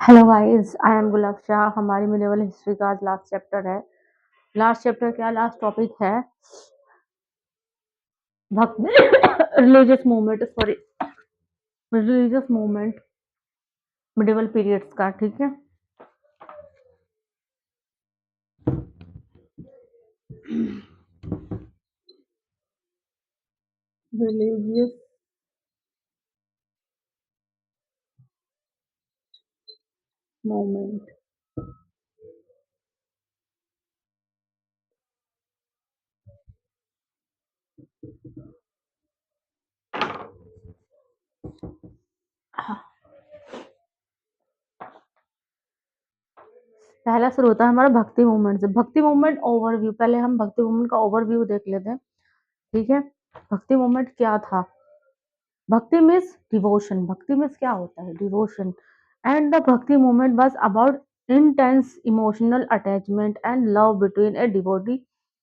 Hello guys, I am गुलाब शाह। हमारी मिनेवल history का आज लास्ट चैप्टर है। लास्ट चैप्टर क्या, लास्ट टॉपिक है भक्त religious movement, sorry, religious movement medieval periods का। ठीक है, रिलीजियस मूवमेंट। पहला शुरू होता है हमारा भक्ति मूवमेंट से। भक्ति मूवमेंट ओवरव्यू, पहले हम भक्ति मूवमेंट का ओवरव्यू देख लेते हैं। ठीक है, भक्ति मूवमेंट क्या था। भक्ति मीन्स डिवोशन। भक्ति मीन्स क्या होता है, devotion. And the bhakti movement was about intense emotional attachment and love between a devotee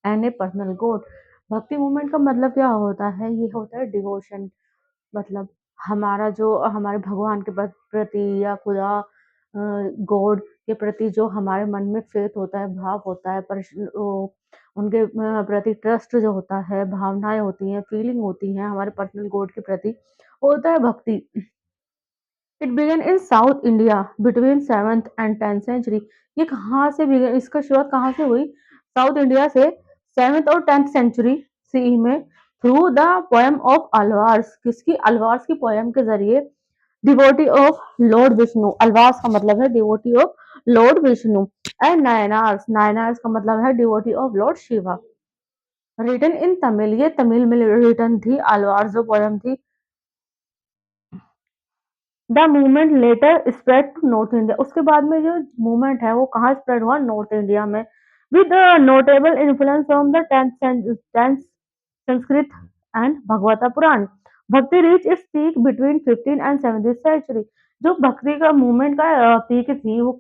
and a personal god। भक्ति मूवमेंट का मतलब क्या होता है, ये होता है डिवोशन। मतलब हमारा जो हमारे भगवान के प्रति या खुदा गॉड के प्रति जो हमारे मन में फेथ होता है, भाव होता है, उनके प्रति ट्रस्ट जो होता है, भावनाएं होती हैं, फीलिंग होती हैं हमारे पर्सनल गॉड के प्रति, होता है भक्ति। It began in South India between 7th and 10th century. ये कहाँ से बिगन, इसका शुरुआत कहाँ से हुई? साउथ इंडिया से 7th और 10th सेंचुरी सीई में, through the poem of Alvars. किसकी? अलवार्स की पोएम के जरिए। Devotee of lord Vishnu, Alvars का मतलब है devotee of lord Vishnu. And Nayanars, Nayanars का मतलब है devotee of lord Shiva. Written in Tamil, ये तमिल में रिटन थी अलवार्स जो पोएम थी। The movement later spread to north India. उसके बाद में जो मूवमेंट है वो कहाँ स्प्रेड हुआ? नॉर्थ इंडिया में। With notable influence from the tenth Sanskrit and Bhagavata Purana. Bhakti reach its peak between 15 and 17th century. जो भक्ति का मूवमेंट का पीक थी वो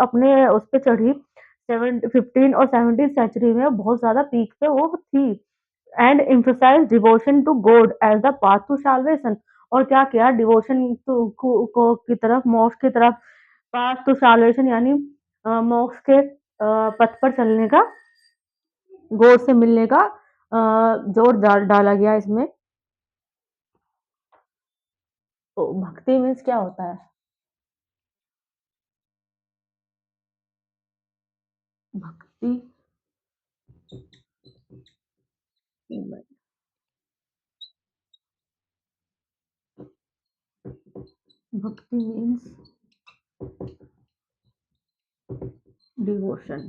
अपने उस पे चढ़ी 15 और 17th सेंचुरी में, बहुत ज्यादा पीक पे वो थी। And emphasize devotion to God as the path to salvation। और क्या किया? डिवोशन को की तरफ, मोक्ष की तरफ, पाथ टू साल्वेशन यानी मोक्ष के पथ पर चलने का, गॉड से मिलने का जोर डाला गया इसमें। तो भक्ति मीन्स क्या होता है? भक्ति भक्ति means devotion.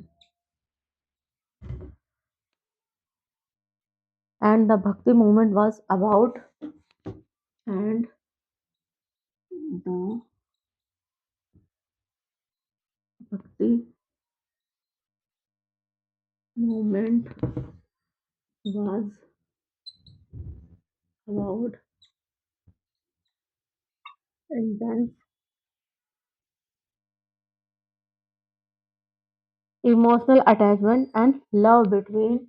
And the bhakti movement was about, and the bhakti movement was about intense emotional attachment and love between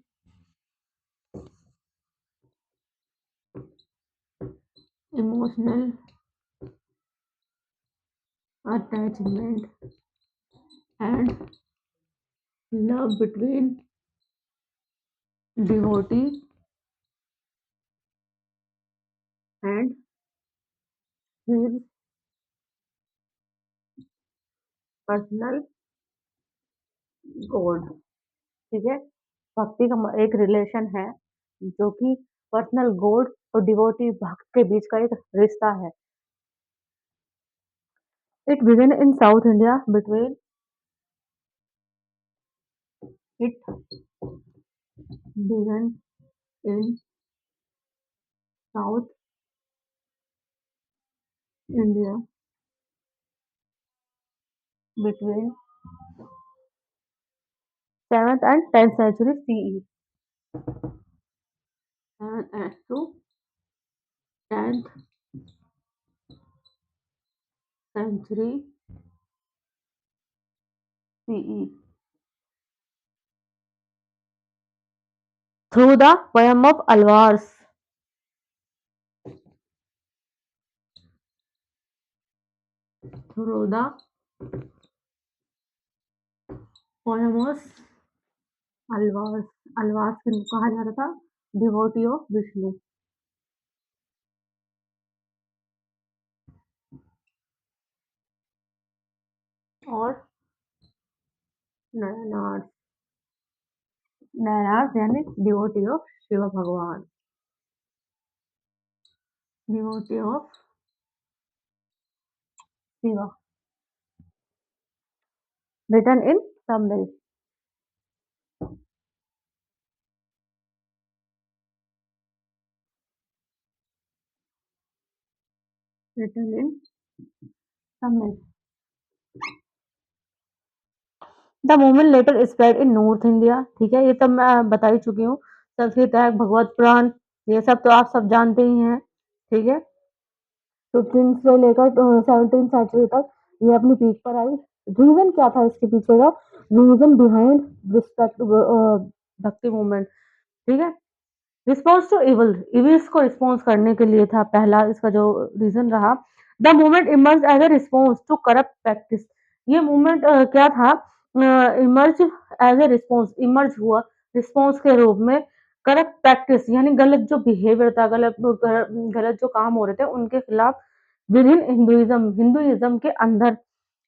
emotional attachment and love between devotee and his personal god। ठीक है, भक्ति का एक रिलेशन है जो कि पर्सनल गॉड और devotee भक्त के बीच का एक रिश्ता है। It began in South India between, it began in South India between 7th and 10th century CE। 7th to 10th century CE, through the poem of Alvars, through the poems Alvars, Alvars किनको कहा जाता था? Devotee of Vishnu. और नयनार्स, नयनार्स यानी devotee of Shiv भगवान, devotee of Shiva, written in Tamil, written in Tamil. The movement later spread in North India, ठीक है, ये तो मैं बता ही चुकी हूँ। संस्कृत है, भगवत पुराण, ये सब तो आप सब जानते ही हैं, ठीक है। 15 से लेकर 17 सेंचुरी तक ये अपनी पीक पर आई। रीजन क्या था इसके पीछे का? Reason behind respect bhakti movement, ठीक है। रिस्पॉन्स टू इविल, इविल्स को रिस्पॉन्स करने के लिए था पहला इसका जो रीजन रहा। The movement emerge as a response to corrupt practice, ये मूवमेंट क्या था? Emerge as a response, emerge हुआ रिस्पॉन्स के रूप में करप्ट प्रैक्टिस यानी गलत जो बिहेवियर था, गलत जो काम हो रहे थे उनके खिलाफ विद इन हिंदुइज्म, हिंदुइज्म के अंदर।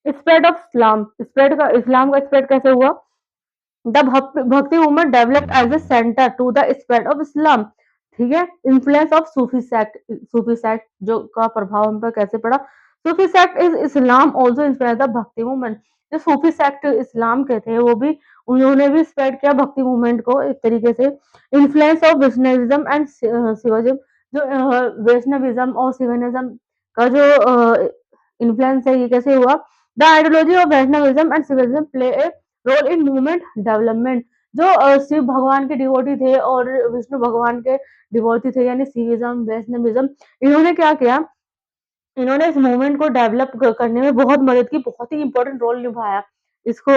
स्प्रेड ऑफ इस्लाम, स्प्रेड का इस्लाम का स्प्रेड कैसे हुआ? The bhakti movement developed as a centre to the spread of Islam, ठीक है। Influence of Sufi sect, Sufi sect जो का प्रभाव उन पर कैसे पड़ा? Sufi sect is Islam also inspire the bhakti movement, जो सूफी सेक्ट इस्लाम के थे वो भी, उन्होंने भी स्प्रेड किया भक्ति मूवमेंट को एक तरीके से। इन्फ्लुएंस ऑफ वैष्णविज्म एंड शिवाजिज्म, जो वैष्णविज्म और शिवानिज्म का जो इन्फ्लुएंस है ये कैसे हुआ? The ideology of Vaishnavism and Shaivism play a role in movement development, जो शिव भगवान के डिवोटी थे और विष्णु भगवान के डिवोटी थे यानी शिविज्म वैष्णविज्म, इन्होंने क्या किया? इन्होंने इस मूवमेंट को डेवलप करने में बहुत मदद की, बहुत ही इंपॉर्टेंट रोल निभाया इसको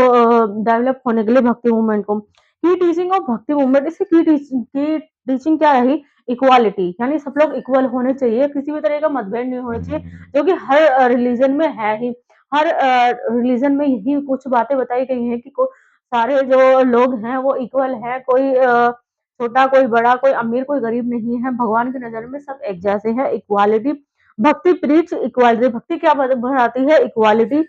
डेवलप होने के लिए भक्ति मूवमेंट को। की टीचिंग ऑफ भक्ति मूवमेंट, इसकी की टीचिंग क्या रही? इक्वालिटी, यानी सब लोग इक्वल होने चाहिए, किसी भी तरह का मतभेद नहीं होना चाहिए, जो कि हर रिलीजन में है ही। हर रिलीजन में यही कुछ बातें बताई गई हैं कि सारे जो लोग हैं वो इक्वल हैं, कोई छोटा कोई बड़ा, कोई अमीर कोई गरीब नहीं है, भगवान की नजर में सब एक जैसे हैं, इक्वालिटी। भक्ति प्रीच इक्वालिटी, भक्ति क्या बढ़ाती है? Equality.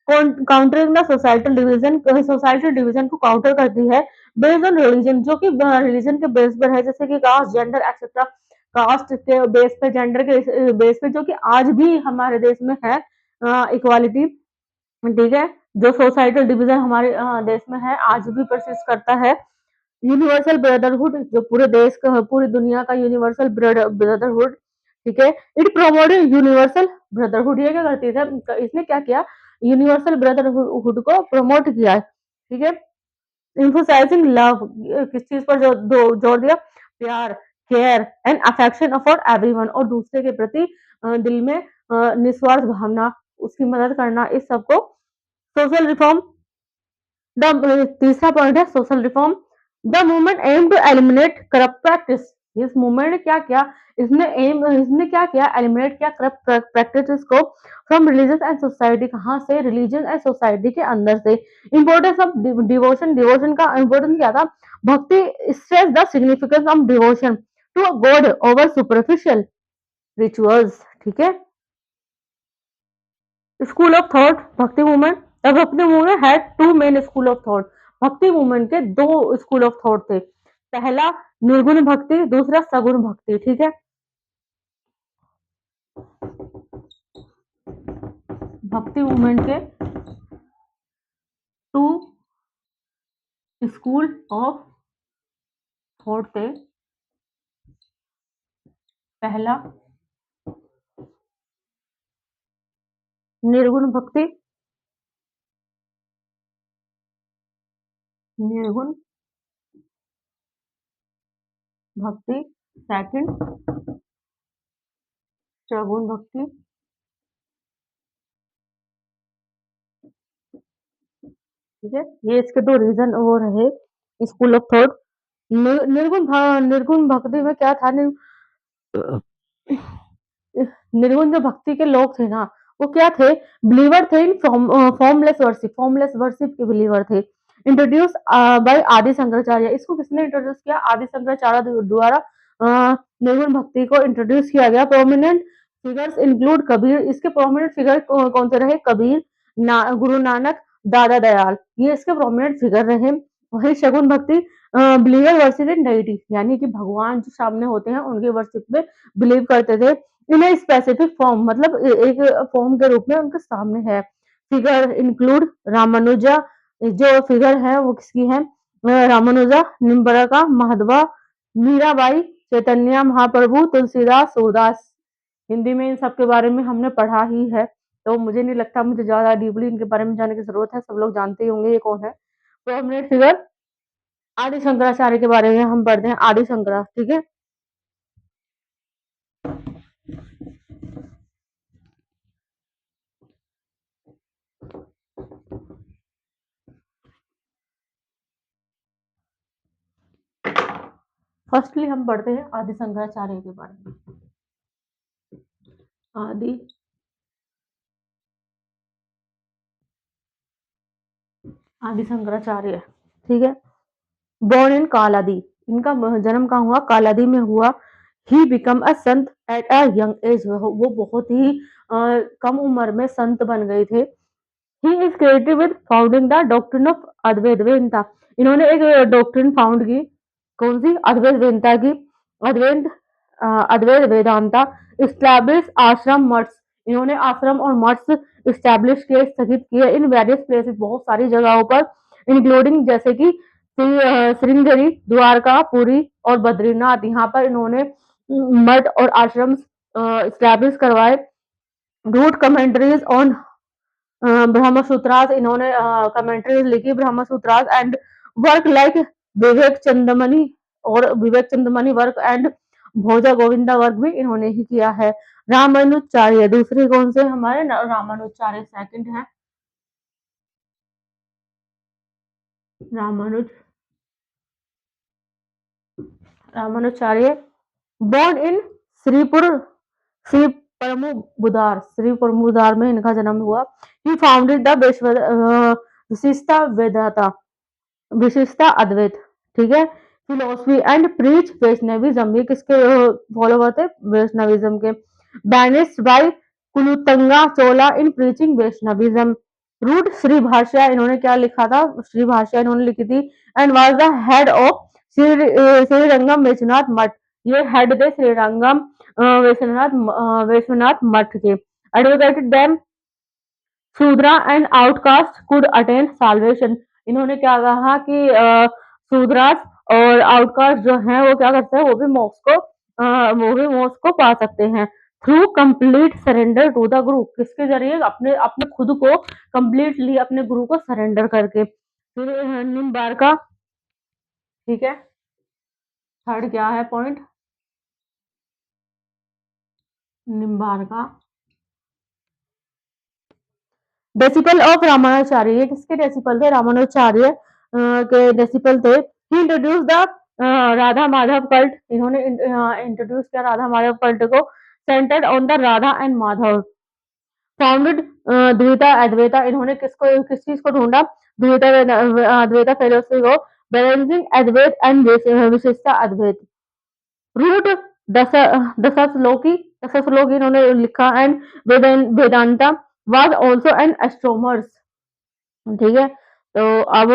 Countering the societal division, societal division को काउंटर करती है बेस्ड ऑन रिलीजन, जो कि रिलीजन के बेस पर है, जैसे कि कास्ट जेंडर एक्सेट्रा। कास्ट के बेस पे, जेंडर के बेस पे, जो कि आज भी हमारे देश में है इक्वालिटी, ठीक है। जो सोसाइटल डिवीजन हमारे देश में है आज भी परसिस्ट करता है। यूनिवर्सल ब्रदरहुड, जो पूरे देश का, पूरी दुनिया का यूनिवर्सल ब्रदरहुड, ठीक है। इट प्रोमोटेड यूनिवर्सल ब्रदरहुड, ये क्या करती है? इसने क्या किया? यूनिवर्सल ब्रदरहुड को प्रमोट किया, ठीक है। एम्फसाइजिंग लव, किस चीज पर जोर दिया? प्यार, care and affection for everyone, और दूसरे के प्रति दिल में निस्वार्थ भावना, उसकी मदद करना, इस सबको सोशल रिफॉर्म। द तीसरा पॉइंट है social reform. The movement aim to eliminate corrupt practice, इस मूवमेंट ने क्या किया? इसने क्या किया? एलिमिनेट किया करप्ट प्रैक्टिसेस को फ्रॉम रिलीजन एंड सोसाइटी, कहाँ से? रिलीजन एंड सोसाइटी के अंदर से। इंपॉर्टेंस ऑफ डिवोशन, डिवोशन का इंपॉर्टेंस क्या था? Bhakti stress the significance of devotion to God over superficial rituals, ठीक है। School of thought, bhakti movement, the bhakti movement had two main school of thought, bhakti movement के दो स्कूल ऑफ थॉट थे। पहला निर्गुण भक्ति, दूसरा सगुण भक्ति, ठीक है। भक्ति मूवमेंट के टू स्कूल ऑफ थॉट थे। पहला निर्गुण भक्ति, निर्गुण भक्ति, सेकंड सगुण भक्ति, ठीक है। ये इसके दो रीजन वो रहे स्कूल ऑफ थॉट। निर्गुण भक्ति में क्या था? निर्गुण जो भक्ति के लोग थे ना, वो क्या थे? बिलीवर थे इन फॉर्मलेस वर्शिप के बिलीवर थे। इंट्रोड्यूस बाय आदि शंकराचार्य, इसको किसने इंट्रोड्यूस किया? आदि शंकराचार्य द्वारा निर्गुण भक्ति को इंट्रोड्यूस किया गया। प्रोमिनेंट फिगर्स इंक्लूड कबीर, इसके प्रोमिनेंट फिगर कौन से रहे? कबीर, गुरु नानक, दादा दयाल, ये इसके प्रोमिनेंट फिगर रहे। वही शगुन भक्ति बिलीवर वर्शिप इन डेटी, यानी कि भगवान जो सामने होते हैं उनके वर्शिप में बिलीव करते थे। इन स्पेसिफिक फॉर्म, मतलब एक फॉर्म के रूप में उनके सामने है। फिगर इंक्लूड रामानुजा, जो फिगर है वो किसकी है? रामानुजा, निम्बरका, माधवा, मीराबाई, चैतन्य महाप्रभु, तुलसीदास, सूरदास। हिंदी में इन सब के बारे में हमने पढ़ा ही है, तो मुझे नहीं लगता मुझे ज्यादा डीपली इनके बारे में जानने की जरूरत है, सब लोग जानते ही होंगे ये कौन है। प्रोमिनेंट फिगर आदि शंकराचार्य के बारे में हम पढ़ते हैं, आदि शंकरा, ठीक है। फर्स्टली हम पढ़ते हैं आदि शंकराचार्य के बारे में। आदि आदि शंकराचार्य, ठीक है। बोर्न इन कालादी, इनका जन्म कहाँ हुआ? कालादी में हुआ। He become a Sant at a young age, वो बहुत ही कम उम्र में संत बन गए थे। He is credited with founding the doctrine of Advaita Vedanta, इन्होंने एक डॉक्ट्रिन फाउंड की, कौन सी? अद्वैत वेदांता की। अद्वैत अद्वैत वेदांता इस्टेब्लिश आश्रम मठ्स, इन्होंने आश्रम और मठ्स इस्टेब्लिश किए, स्थगित किए इन वेरियस प्लेसेस, बहुत सारी जगहों पर, इंक्लूडिंग जैसे कि श्रृंगेरी, द्वारका, पुरी और बद्रीनाथ, यहाँ पर इन्होंने मठ और आश्रम इस्टेब्लिश करवाए। रूट कमेंट्रीज ऑन ब्रह्म सूत्रास, इन्होंने कमेंट्रीज लिखी ब्रह्म सूत्रास एंड वर्क लाइक विवेक चंद्रमणि, और विवेक चंद्रमणि वर्क एंड भोजा गोविंदा वर्क भी इन्होंने ही किया है। रामानुजाचार्य दूसरे कौन से हमारे? रामानुजाचार्य सेकंड है, रामानुज रामानुजाचार्य, बोर्न इन श्रीपुर, श्री परमुबुदार, श्री परमुबुदार में इनका जन्म हुआ। ही फाउंडेड द विशिष्टा वेदांता, विशिष्टा अद्वैत, ठीक है। फिलोसफी एंड प्रीच वैष्णविज्म, ये किसके फॉलोवर थे? वैष्णविज्म के। Banished by Kulothunga Chola in preaching Vaishnavism. Wrote Shri Bhashya, इन्होंने क्या लिखा था? श्री भाष्या इन्होंने लिखी थी। And was the head of Srirangam Vaishvanath math, ये हेड थे श्रीरंगम वैश्वनाथ मठ के। Advocated them Shudra and outcaste could attain salvation, इन्होंने क्या कहा कि शूद्रास और आउटकास्ट जो हैं वो क्या करते हैं? वो भी मोक्ष को पा सकते हैं। Through complete surrender to the guru, किसके जरिए? अपने अपने खुद को कंप्लीटली अपने गुरु को सरेंडर करके। फिर निम्बार्का, ठीक है। थर्ड क्या है point? Nimbarka disciple of Ramanujacharya, ये किसके डेसिपल थे? रामानुजाचार्य के डेसिपल थे। He introduce the Radha Madhav cult, इन्होंने इंट्रोड्यूस किया राधा माधव कल्ट को, centred on the Radha and Madhav. Founded Dvaita Advaita, इन्होंने किस चीज को ढूंढा? द्वैता अद्वैता फिलोसफी को, balancing Advaita and Vishishta Advaita. Wrote Dashloki, Dashloki इन्होंने लिखा। And Vedanta was also an astronomers, ठीक है। तो अब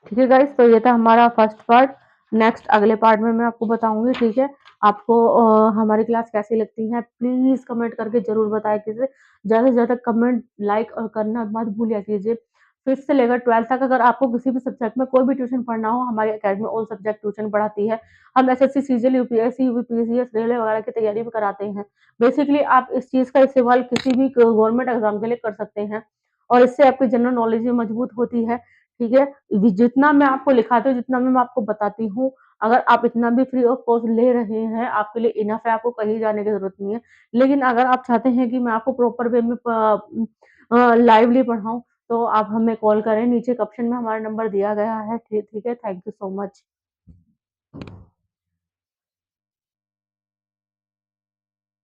ठीक है गाइस, तो ये था हमारा फर्स्ट पार्ट। नेक्स्ट अगले पार्ट में मैं आपको बताऊंगी, ठीक है। आपको हमारी क्लास कैसी लगती है प्लीज कमेंट करके जरूर बताएं, किसी ज्यादा से ज्यादा कमेंट लाइक और करना मत भूलिया कीजिए। फिफ्थ से लेकर 12th तक अगर आपको किसी भी सब्जेक्ट में कोई भी ट्यूशन पढ़ना हो, हमारी अकेडमी ऑल सब्जेक्ट ट्यूशन पढ़ाती है। हम SSC, CGL, UPSC, UPPCS, railway वगैरह की तैयारी भी कराते हैं। बेसिकली आप इस चीज का इस्तेमाल किसी भी गवर्नमेंट एग्जाम के लिए कर सकते हैं, और इससे आपकी जनरल नॉलेज भी मजबूत होती है, ठीक है। जितना मैं आपको लिखाती हूँ, जितना मैं आपको बताती हूँ, अगर आप इतना भी फ्री ऑफ कॉस्ट ले रहे हैं, आपके लिए इनफ है, आपको कहीं जाने की जरूरत नहीं है। लेकिन अगर आप चाहते हैं कि मैं आपको प्रॉपर वे में लाइवली पढ़ाऊँ, तो आप हमें कॉल करें, नीचे कैप्शन में हमारा नंबर दिया गया है, ठीक है। Thank you so much.